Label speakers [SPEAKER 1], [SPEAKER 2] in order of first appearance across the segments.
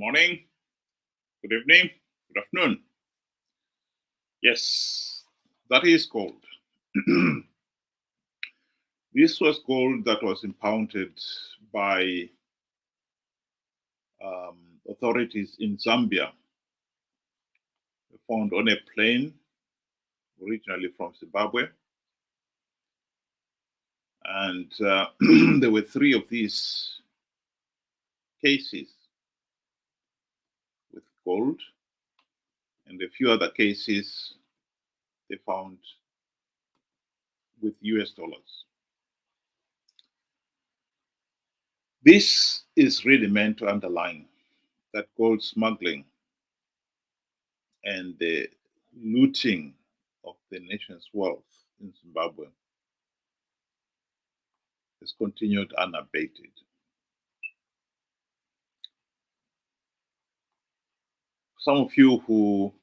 [SPEAKER 1] morning, good evening, good afternoon. Yes, that is gold. This was gold that was impounded by authorities in Zambia, found on a plane originally from Zimbabwe. And there were three of these cases with gold, and a few other cases they found with US dollars. This is really meant to underline that gold smuggling and the looting of the nation's wealth in Zimbabwe has continued unabated. Some of you who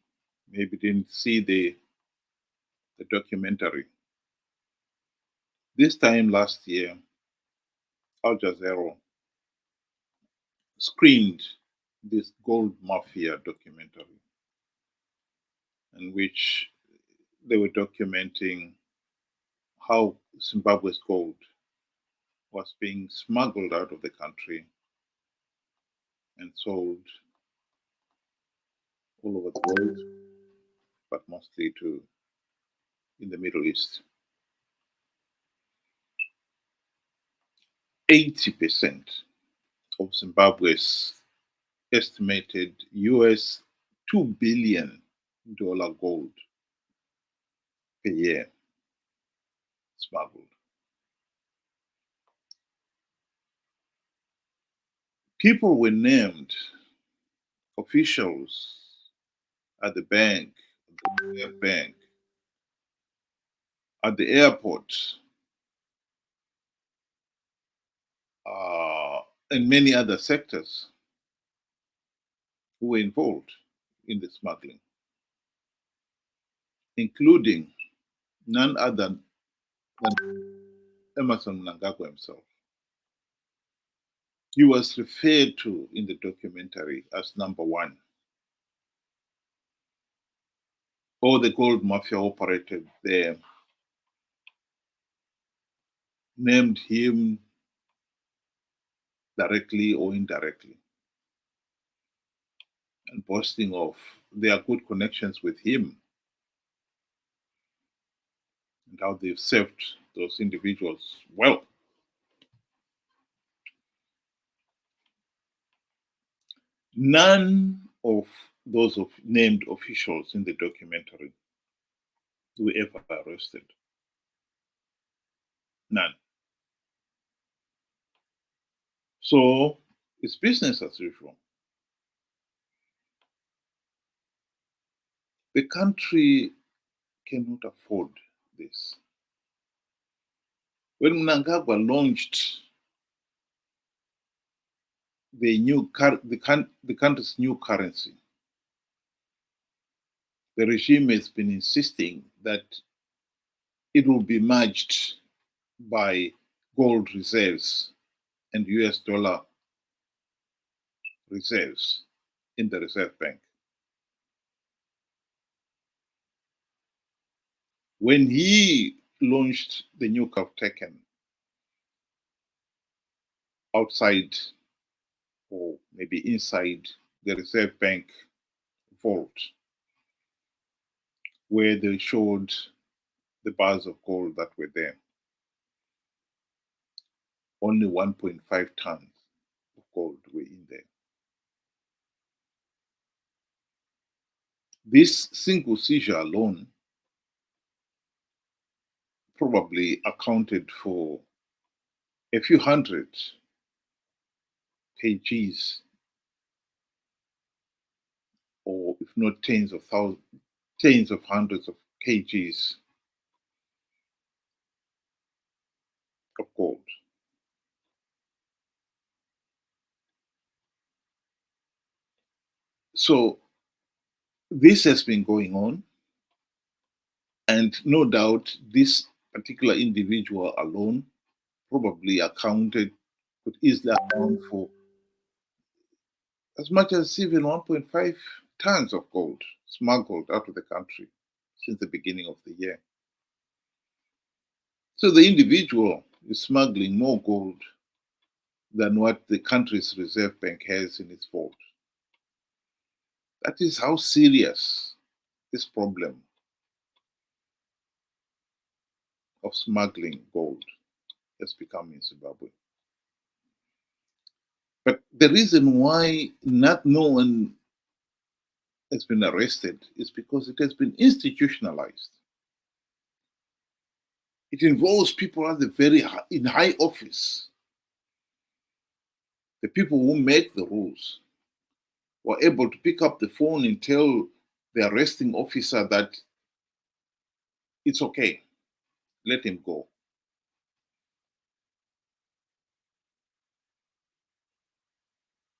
[SPEAKER 1] maybe didn't see the documentary, this time last year, Jazeera screened this gold mafia documentary, in which they were documenting how Zimbabwe's gold was being smuggled out of the country and sold all over the world, but mostly in the Middle East. 80% of Zimbabwe's estimated US $2 billion gold per year smuggled. People were named, officials at the bank, at the airport, and many other sectors who were involved in the smuggling, including none other than Emerson Mnangagwa himself. He was referred to in the documentary as number one. All the gold mafia operated there named him directly or indirectly, and boasting of their good connections with him and how they've served those individuals well. None of those named officials in the documentary were ever arrested. None. So it's business as usual. The country cannot afford this. When Mnangagwa launched the country's new currency, the regime has been insisting that it will be matched by gold reserves and US dollar reserves in the Reserve Bank. When he launched the new taken outside or maybe inside the Reserve Bank vault, where they showed the bars of gold that were there, only 1.5 tons of gold were in there. This single seizure alone probably accounted for a few hundred kgs, or if not tens of hundreds of kgs of gold. So this has been going on, and no doubt this particular individual alone probably could easily account for as much as even 1.5 tons of gold smuggled out of the country since the beginning of the year. So the individual is smuggling more gold than what the country's reserve bank has in its vault. That is how serious this problem of smuggling gold has become in Zimbabwe. But the reason why not no one has been arrested is because it has been institutionalized. It involves people at the very high, in high office. The people who make the rules were able to pick up the phone and tell the arresting officer that it's okay, let him go.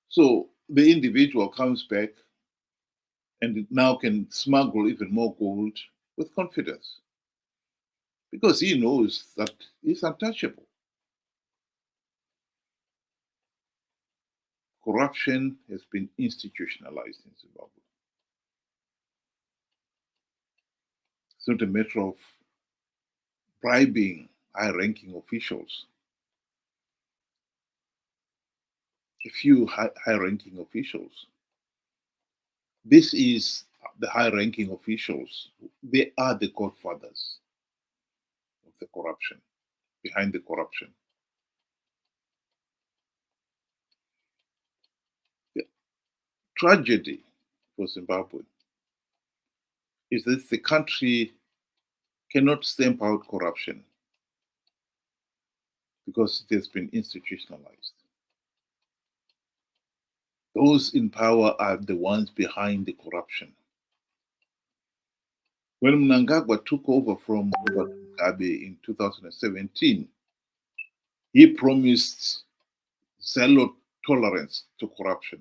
[SPEAKER 1] So the individual comes back and now can smuggle even more gold with confidence because he knows that he's untouchable. Corruption has been institutionalized in Zimbabwe. It's not a matter of bribing high ranking officials. A few high ranking officials. This is the high ranking officials. They are the godfathers of the corruption, behind the corruption. The tragedy for Zimbabwe is that the country cannot stamp out corruption because it has been institutionalized. Those in power are the ones behind the corruption. When Mnangagwa took over from Mugabe in 2017, he promised zero tolerance to corruption.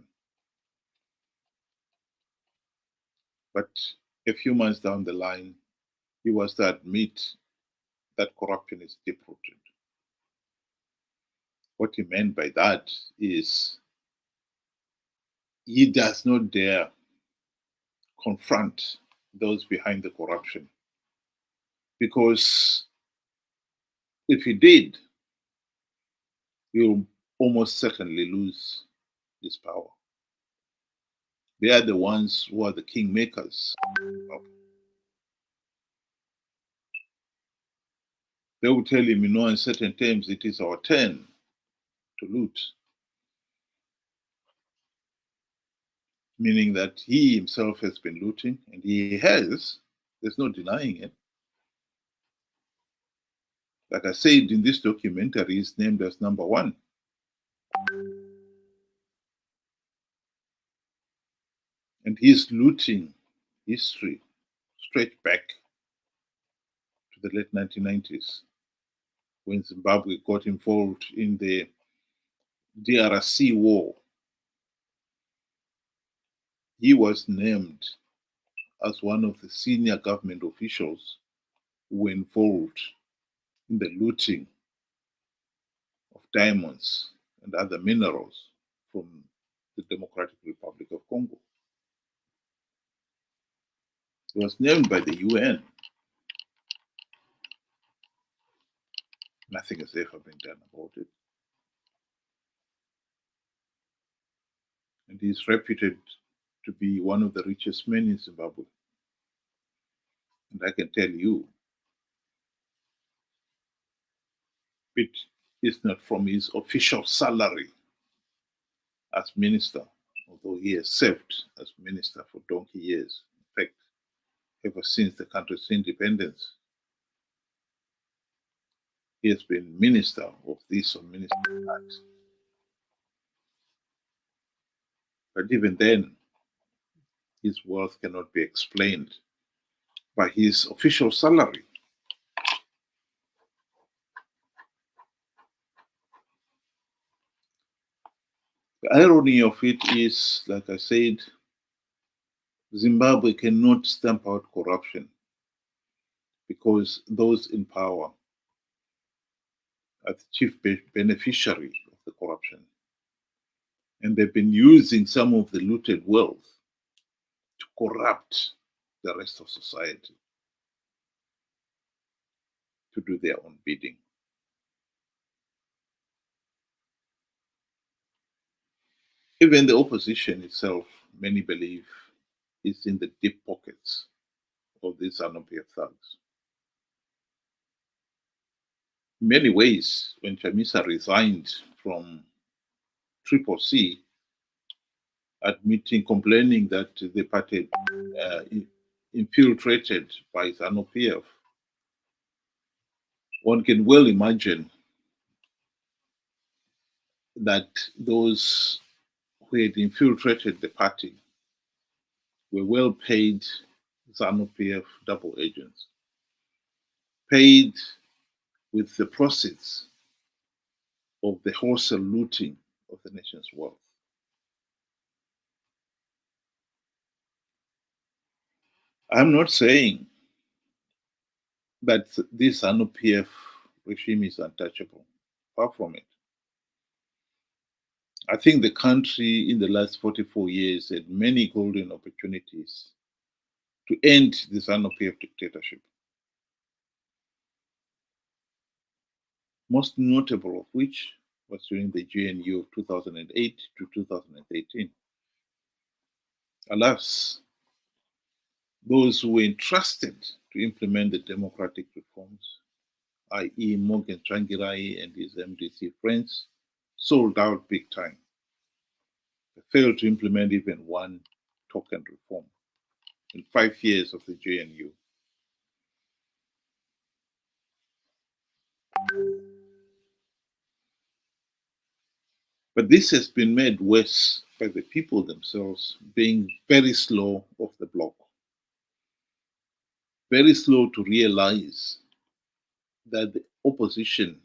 [SPEAKER 1] But a few months down the line, he was to admit that corruption is deep-rooted. What he meant by that is he does not dare confront those behind the corruption. Because if he did, he will almost certainly lose his power. They are the ones who are the kingmakers. They will tell him in no uncertain terms, it is our turn to loot. Meaning that he himself has been looting, and he has, there's no denying it. Like I said in this documentary, he's named as number one. And his looting history stretched back to the late 1990s when Zimbabwe got involved in the DRC war. He was named as one of the senior government officials who were involved in the looting of diamonds and other minerals from the Democratic Republic of Congo. He was named by the UN. Nothing has ever been done about it. And he's reputed to be one of the richest men in Zimbabwe. And I can tell you, it is not from his official salary as minister, although he has served as minister for donkey years. In fact, ever since the country's independence, he has been minister of this or minister of that. But even then, his wealth cannot be explained by his official salary. The irony of it is, like I said, Zimbabwe cannot stamp out corruption because those in power are the chief beneficiary of the corruption. And they've been using some of the looted wealth to corrupt the rest of society to do their own bidding. Even the opposition itself, many believe, is in the deep pockets of these Zanu PF thugs. In many ways, when Chamisa resigned from Triple C, complaining that the party infiltrated by Zanu PF, one can well imagine that those who had infiltrated the party were well paid Zanu PF double agents, paid with the proceeds of the wholesale looting of the nation's wealth. I'm not saying that this Zanu PF regime is untouchable. Far from it. I think the country in the last 44 years had many golden opportunities to end the Zanu PF dictatorship. Most notable of which was during the GNU of 2008 to 2018. Alas, those who were entrusted to implement the democratic reforms, i.e. Morgan Tsvangirai and his MDC friends, sold out big time. They failed to implement even one token reform in 5 years of the GNU. But this has been made worse by the people themselves being very slow off the block, very slow to realize that the opposition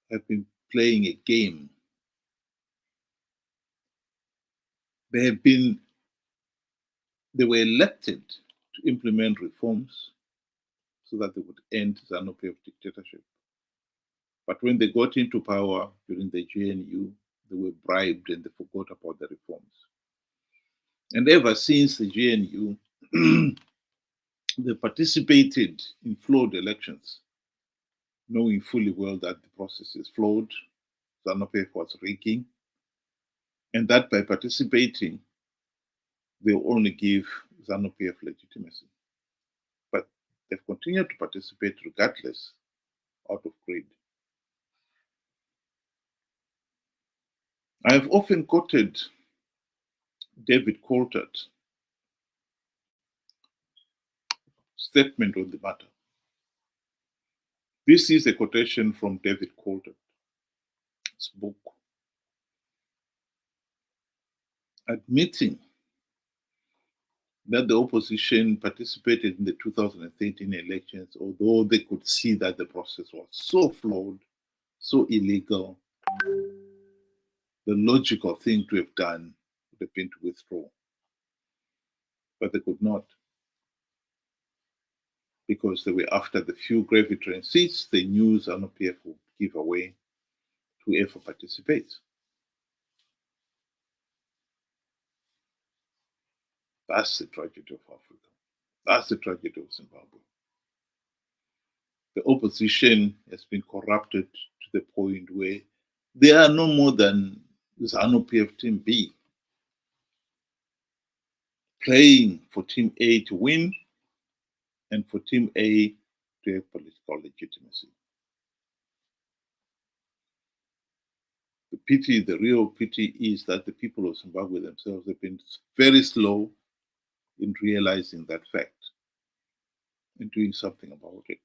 [SPEAKER 1] have been playing a game. They were elected to implement reforms so that they would end Zanu PF dictatorship. But when they got into power during the GNU, they were bribed and they forgot about the reforms. And ever since the GNU, they participated in flawed elections, knowing fully well that the process is flawed, Zanu PF was rigging, and that by participating, they will only give Zanu PF legitimacy. But they've continued to participate regardless, out of greed. I have often quoted David Coulthard's statement on the matter. This is a quotation from David Coulthard's book, admitting that the opposition participated in the 2013 elections, although they could see that the process was so flawed, so illegal. The logical thing to have done would have been to withdraw. But they could not, because they were after the few gravity seats they knew Zanu PF would give away to whoever participates. That's the tragedy of Africa. That's the tragedy of Zimbabwe. The opposition has been corrupted to the point where they are no more than Zanu PF Team B, playing for Team A to win and for Team A to have political legitimacy. The pity, the real pity, is that the people of Zimbabwe themselves have been very slow in realizing that fact and doing something about it.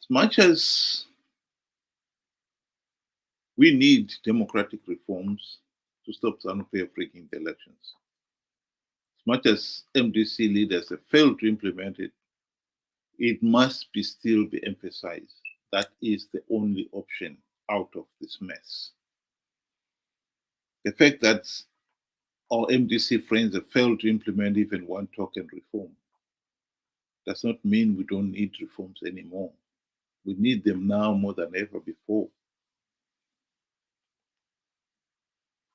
[SPEAKER 1] As much as we need democratic reforms to stop Zanu PF rigging the elections, as much as MDC leaders have failed to implement it, it must still be emphasized that is the only option out of this mess. The fact that our MDC friends have failed to implement even one token reform does not mean we don't need reforms anymore. We need them now more than ever before.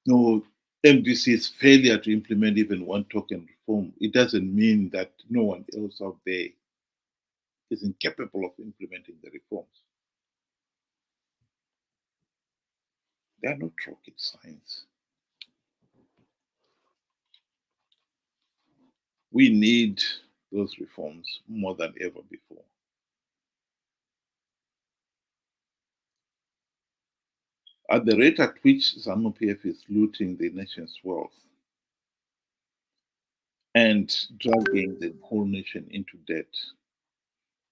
[SPEAKER 1] No, MDC's failure to implement even one token reform, it doesn't mean that no one else out there is incapable of implementing the reforms. They are not rocket science. We need those reforms more than ever before. At the rate at which Zanu PF is looting the nation's wealth and dragging the whole nation into debt,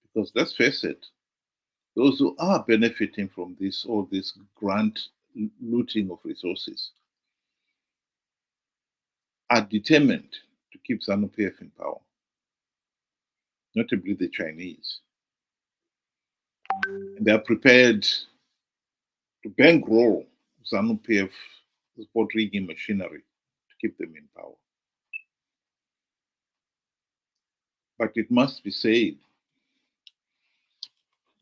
[SPEAKER 1] because let's face it, those who are benefiting from all this grant looting of resources are determined to keep Zanu PF in power, notably the Chinese. And they are prepared to bankroll Zanu PF vote rigging machinery to keep them in power. But it must be said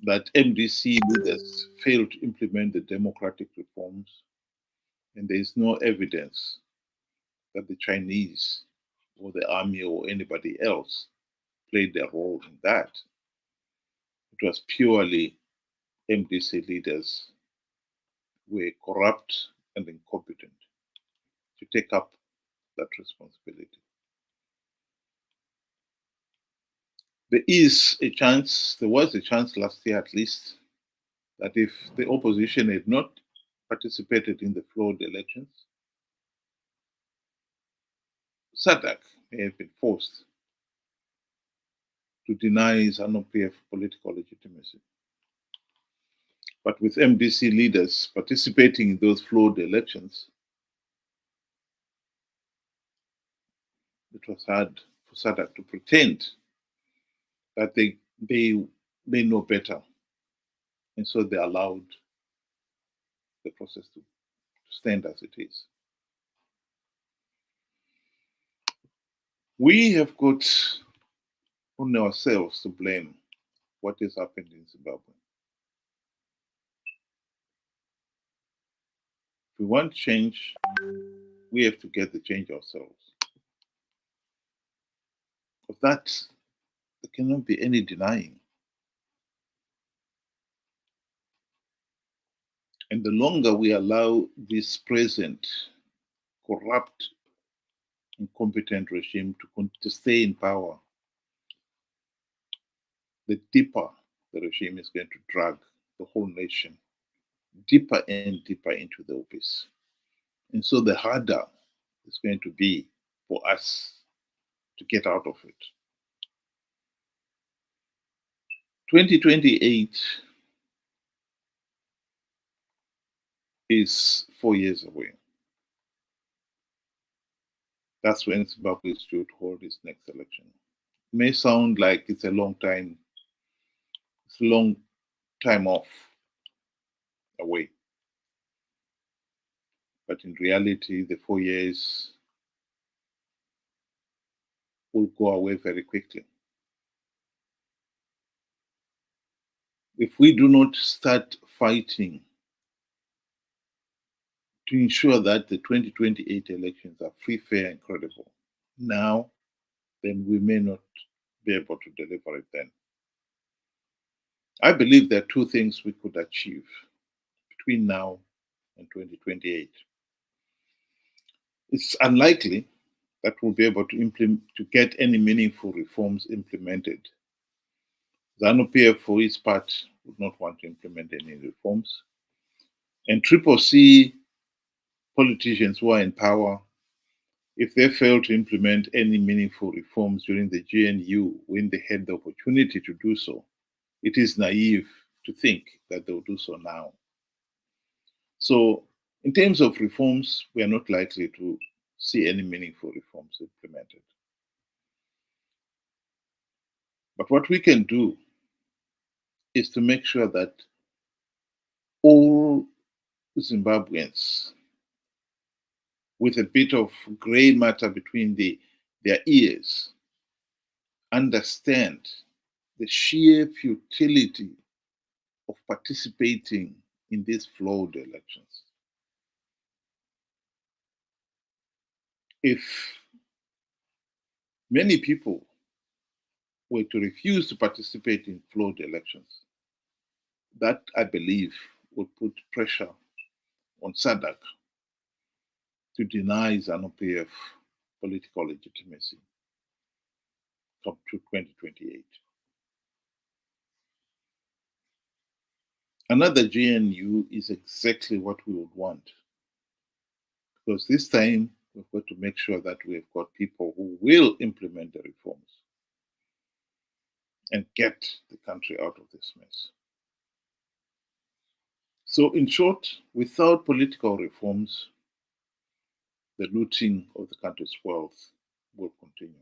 [SPEAKER 1] that MDC leaders failed to implement the democratic reforms, and there is no evidence that the Chinese or the army or anybody else played their role in that. It was purely MDC leaders who were corrupt and incompetent to take up that responsibility. There was a chance last year at least, that if the opposition had not participated in the flawed elections, SADC may have been forced to deny Zanu PF political legitimacy. But with MDC leaders participating in those flawed elections, it was hard for SADC to pretend that they know better. And so they allowed the process to stand as it is. We have got only ourselves to blame what has happened in Zimbabwe. If we want change, we have to get the change ourselves. Of that, there cannot be any denying. And the longer we allow this present corrupt, incompetent regime to stay in power, the deeper the regime is going to drag the whole nation deeper and deeper into the abyss. And so the harder it's going to be for us to get out of it. 2028 is 4 years away. That's when Zimbabwe is due to hold its next election. It may sound like it's a long time off away. But in reality, the 4 years will go away very quickly. If we do not start fighting to ensure that the 2028 elections are free, fair, and credible now, then we may not be able to deliver it then. I believe there are two things we could achieve between now and 2028. It's unlikely that we'll be able to get any meaningful reforms implemented. Zanu PF, for its part, would not want to implement any reforms. And Triple C politicians who are in power, if they fail to implement any meaningful reforms during the GNU when they had the opportunity to do so, it is naive to think that they will do so now. So, in terms of reforms, we are not likely to see any meaningful reforms implemented. But what we can do is to make sure that all Zimbabweans with a bit of gray matter between their ears understand the sheer futility of participating in these flawed elections. If many people were to refuse to participate in flawed elections, that, I believe, would put pressure on SADC to deny Zanu PF political legitimacy up to 2028. Another GNU is exactly what we would want, because this time we've got to make sure that we've got people who will implement the reforms and get the country out of this mess. So, in short, without political reforms, the looting of the country's wealth will continue.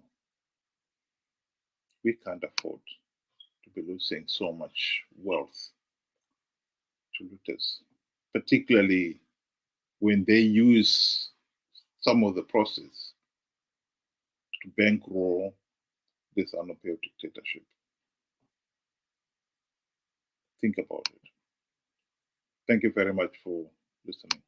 [SPEAKER 1] We can't afford to be losing so much wealth to looters, particularly when they use some of the process to bankroll this unopposed dictatorship. Think about it. Thank you very much for listening.